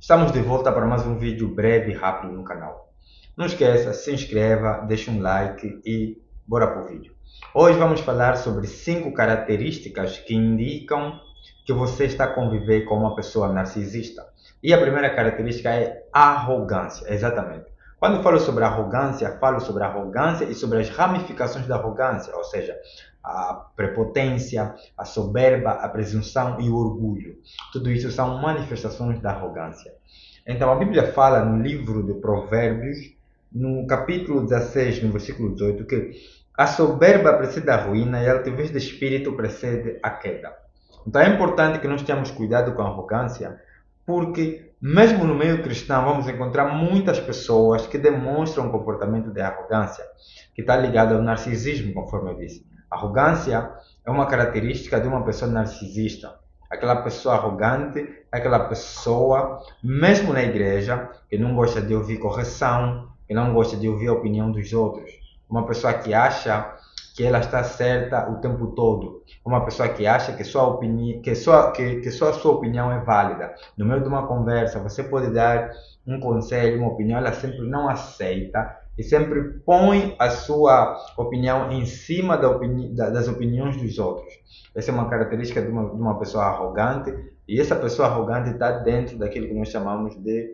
Estamos de volta para mais um vídeo breve e rápido no canal. Não esqueça, se inscreva, deixe um like e bora para o vídeo. Hoje vamos falar sobre 5 características que indicam que você está a conviver com uma pessoa narcisista. E a primeira característica é arrogância, exatamente. Quando eu falo sobre arrogância e sobre as ramificações da arrogância, ou seja, a prepotência, a soberba, a presunção e o orgulho. Tudo isso são manifestações da arrogância. Então, a Bíblia fala no livro de Provérbios, no capítulo 16, no versículo 18, que a soberba precede a ruína e a altivez de espírito precede a queda. Então, é importante que nós tenhamos cuidado com a arrogância, porque mesmo no meio cristão vamos encontrar muitas pessoas que demonstram um comportamento de arrogância, que está ligado ao narcisismo, conforme eu disse. Arrogância é uma característica de uma pessoa narcisista. Aquela pessoa arrogante é aquela pessoa, mesmo na igreja, que não gosta de ouvir correção, que não gosta de ouvir a opinião dos outros. Uma pessoa que acha que ela está certa o tempo todo. Uma pessoa que acha que só a sua opinião é válida. No meio de uma conversa, você pode dar um conselho, uma opinião, ela sempre não aceita e sempre põe a sua opinião em cima das opiniões dos outros. Essa é uma característica de uma pessoa arrogante, e essa pessoa arrogante está dentro daquilo que nós chamamos de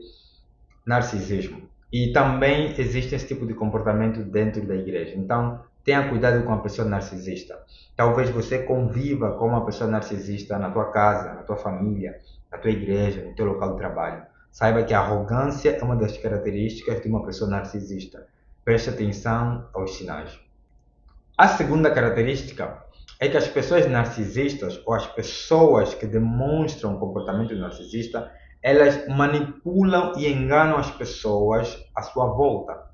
narcisismo. E também existe esse tipo de comportamento dentro da igreja. Então, tenha cuidado com a pessoa narcisista. Talvez você conviva com uma pessoa narcisista na tua casa, na tua família, na tua igreja, no teu local de trabalho. Saiba que a arrogância é uma das características de uma pessoa narcisista. Preste atenção aos sinais. A segunda característica é que as pessoas narcisistas, ou as pessoas que demonstram comportamento narcisista, elas manipulam e enganam as pessoas à sua volta.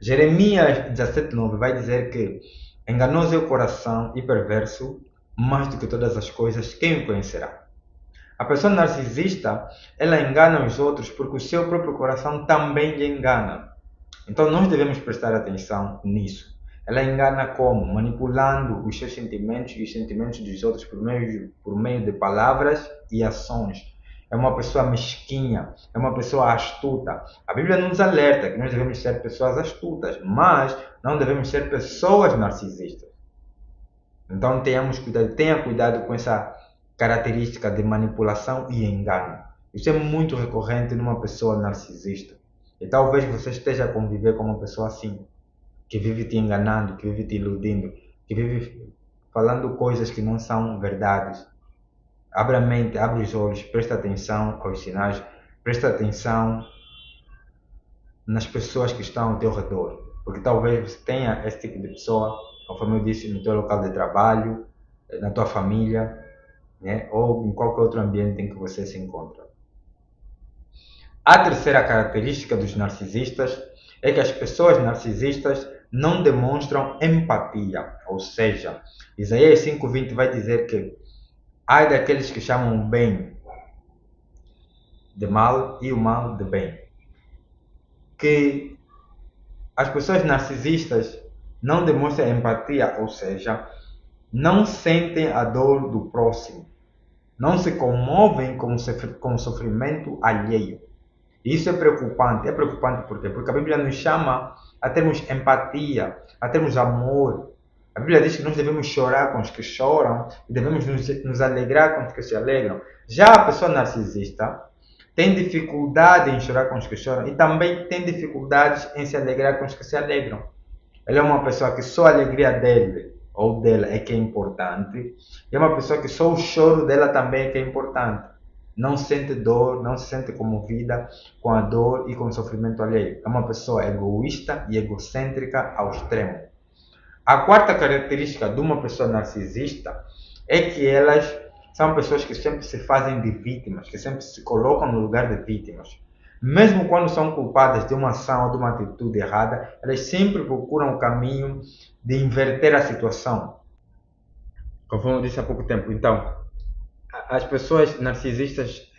Jeremias 17:9 vai dizer que enganoso é o coração e perverso, mais do que todas as coisas, quem o conhecerá? A pessoa narcisista, ela engana os outros porque o seu próprio coração também lhe engana. Então nós devemos prestar atenção nisso. Ela engana como? Manipulando os seus sentimentos e os sentimentos dos outros por meio de palavras e ações. É uma pessoa mesquinha, é uma pessoa astuta. A Bíblia nos alerta que nós devemos ser pessoas astutas, mas não devemos ser pessoas narcisistas. Então tenha cuidado com essa característica de manipulação e engano. Isso é muito recorrente numa pessoa narcisista. E talvez você esteja a conviver com uma pessoa assim, que vive te enganando, que vive te iludindo, que vive falando coisas que não são verdades. Abre a mente, abre os olhos, presta atenção aos sinais, presta atenção nas pessoas que estão ao teu redor. Porque talvez você tenha esse tipo de pessoa, conforme eu disse, no teu local de trabalho, na tua família, né? Ou em qualquer outro ambiente em que você se encontra. A terceira característica dos narcisistas é que as pessoas narcisistas não demonstram empatia, ou seja, Isaías 5:20 vai dizer que ai daqueles que chamam o bem de mal e o mal de bem. Que as pessoas narcisistas não demonstram empatia, ou seja, não sentem a dor do próximo, não se comovem com o sofrimento alheio. Isso é preocupante. É preocupante por quê? Porque a Bíblia nos chama a termos empatia, a termos amor. A Bíblia diz que nós devemos chorar com os que choram e devemos nos alegrar com os que se alegram. Já a pessoa narcisista tem dificuldade em chorar com os que choram e também tem dificuldades em se alegrar com os que se alegram. Ela é uma pessoa que só a alegria dele ou dela é que é importante, e é uma pessoa que só o choro dela também é que é importante. Não sente dor, não se sente comovida com a dor e com o sofrimento alheio. É uma pessoa egoísta e egocêntrica ao extremo. A quarta característica de uma pessoa narcisista é que elas são pessoas que sempre se fazem de vítimas, que sempre se colocam no lugar de vítimas. Mesmo quando são culpadas de uma ação ou de uma atitude errada, elas sempre procuram o caminho de inverter a situação. Conforme eu disse há pouco tempo. Então, as pessoas narcisistas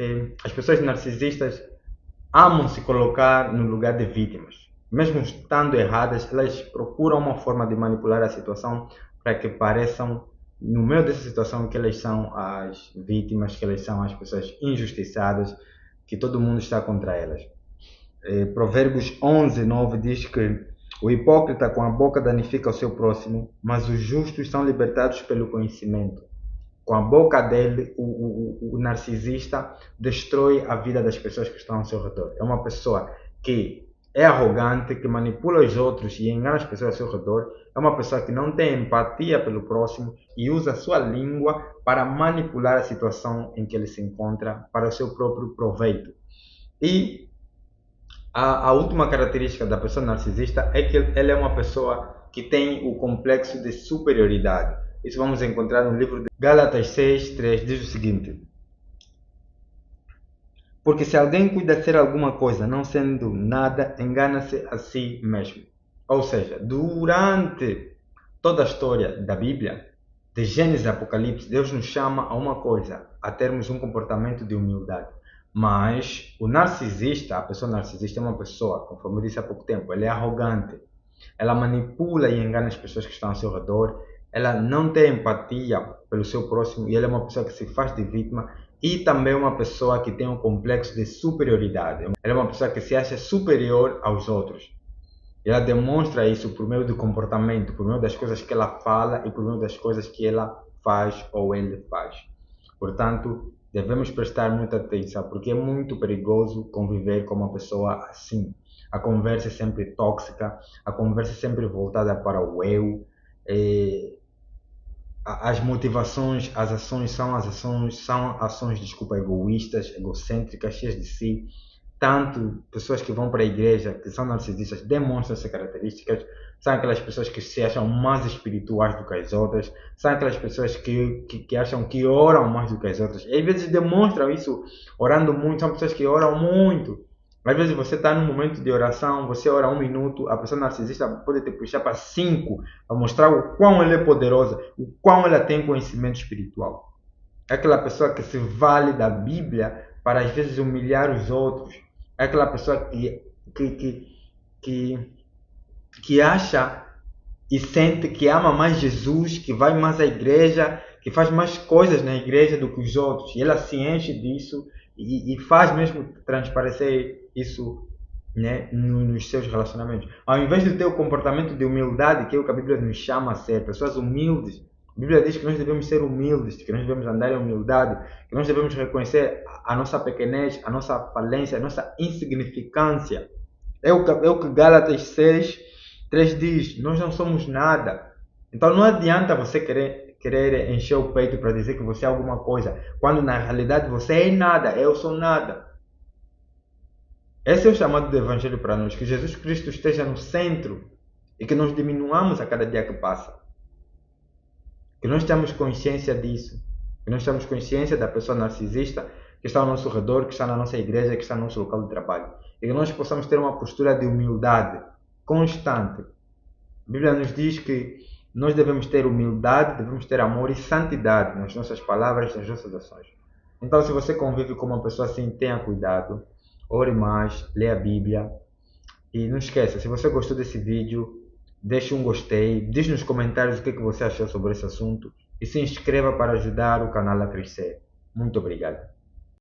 amam se colocar no lugar de vítimas. Mesmo estando erradas, elas procuram uma forma de manipular a situação para que pareçam, no meio dessa situação, que elas são as vítimas, que elas são as pessoas injustiçadas, que todo mundo está contra elas. Provérbios 11:9 diz que o hipócrita com a boca danifica o seu próximo, mas os justos são libertados pelo conhecimento. Com a boca dele, o narcisista destrói a vida das pessoas que estão ao seu redor. É uma pessoa que é arrogante, que manipula os outros e engana as pessoas ao seu redor. É uma pessoa que não tem empatia pelo próximo e usa a sua língua para manipular a situação em que ele se encontra para o seu próprio proveito. E a última característica da pessoa narcisista é que ela é uma pessoa que tem o complexo de superioridade. Isso vamos encontrar no livro de Gálatas 6:3, diz o seguinte: porque se alguém cuida ser alguma coisa, não sendo nada, engana-se a si mesmo. Ou seja, durante toda a história da Bíblia, de Gênesis a Apocalipse, Deus nos chama a uma coisa, a termos um comportamento de humildade. Mas o narcisista, a pessoa narcisista é uma pessoa, conforme eu disse há pouco tempo, ela é arrogante. Ela manipula e engana as pessoas que estão ao seu redor. Ela não tem empatia pelo seu próximo e ela é uma pessoa que se faz de vítima e também uma pessoa que tem um complexo de superioridade. Ela é uma pessoa que se acha superior aos outros. Ela demonstra isso por meio do comportamento, por meio das coisas que ela fala e por meio das coisas que ela faz ou ele faz. Portanto, devemos prestar muita atenção porque é muito perigoso conviver com uma pessoa assim. A conversa é sempre tóxica, a conversa é sempre voltada para o eu. As motivações, as ações são ações, desculpa, egoístas, egocêntricas, cheias de si. Tanto pessoas que vão para a igreja, que são narcisistas, demonstram essas características. São aquelas pessoas que se acham mais espirituais do que as outras. São aquelas pessoas que acham que oram mais do que as outras. E às vezes demonstram isso orando muito. São pessoas que oram muito. Às vezes você está num momento de oração, você ora 1 minuto, a pessoa narcisista pode te puxar para 5, para mostrar o quão ela é poderosa, o quão ela tem conhecimento espiritual. É aquela pessoa que se vale da Bíblia para às vezes humilhar os outros. É aquela pessoa que acha e sente que ama mais Jesus, que vai mais à igreja, que faz mais coisas na igreja do que os outros. E ela se enche disso e faz mesmo transparecer isso, né, nos seus relacionamentos. Ao invés de ter o comportamento de humildade, que é o que a Bíblia nos chama a ser, pessoas humildes. A Bíblia diz que nós devemos ser humildes, que nós devemos andar em humildade, que nós devemos reconhecer a nossa pequenez, a nossa falência, a nossa insignificância. É o que Gálatas 6:3 diz: nós não somos nada. Então não adianta você querer encher o peito para dizer que você é alguma coisa, quando na realidade você é nada, eu sou nada. Esse é o chamado do Evangelho para nós, que Jesus Cristo esteja no centro e que nós diminuamos a cada dia que passa. Que nós tenhamos consciência disso, que nós tenhamos consciência da pessoa narcisista que está ao nosso redor, que está na nossa igreja, que está no nosso local de trabalho. E que nós possamos ter uma postura de humildade constante. A Bíblia nos diz que nós devemos ter humildade, devemos ter amor e santidade nas nossas palavras, nas nossas ações. Então, se você convive com uma pessoa assim, tenha cuidado, ore mais, leia a Bíblia. E não esqueça, se você gostou desse vídeo, deixe um gostei, diz nos comentários o que você achou sobre esse assunto e se inscreva para ajudar o canal a crescer. Muito obrigado.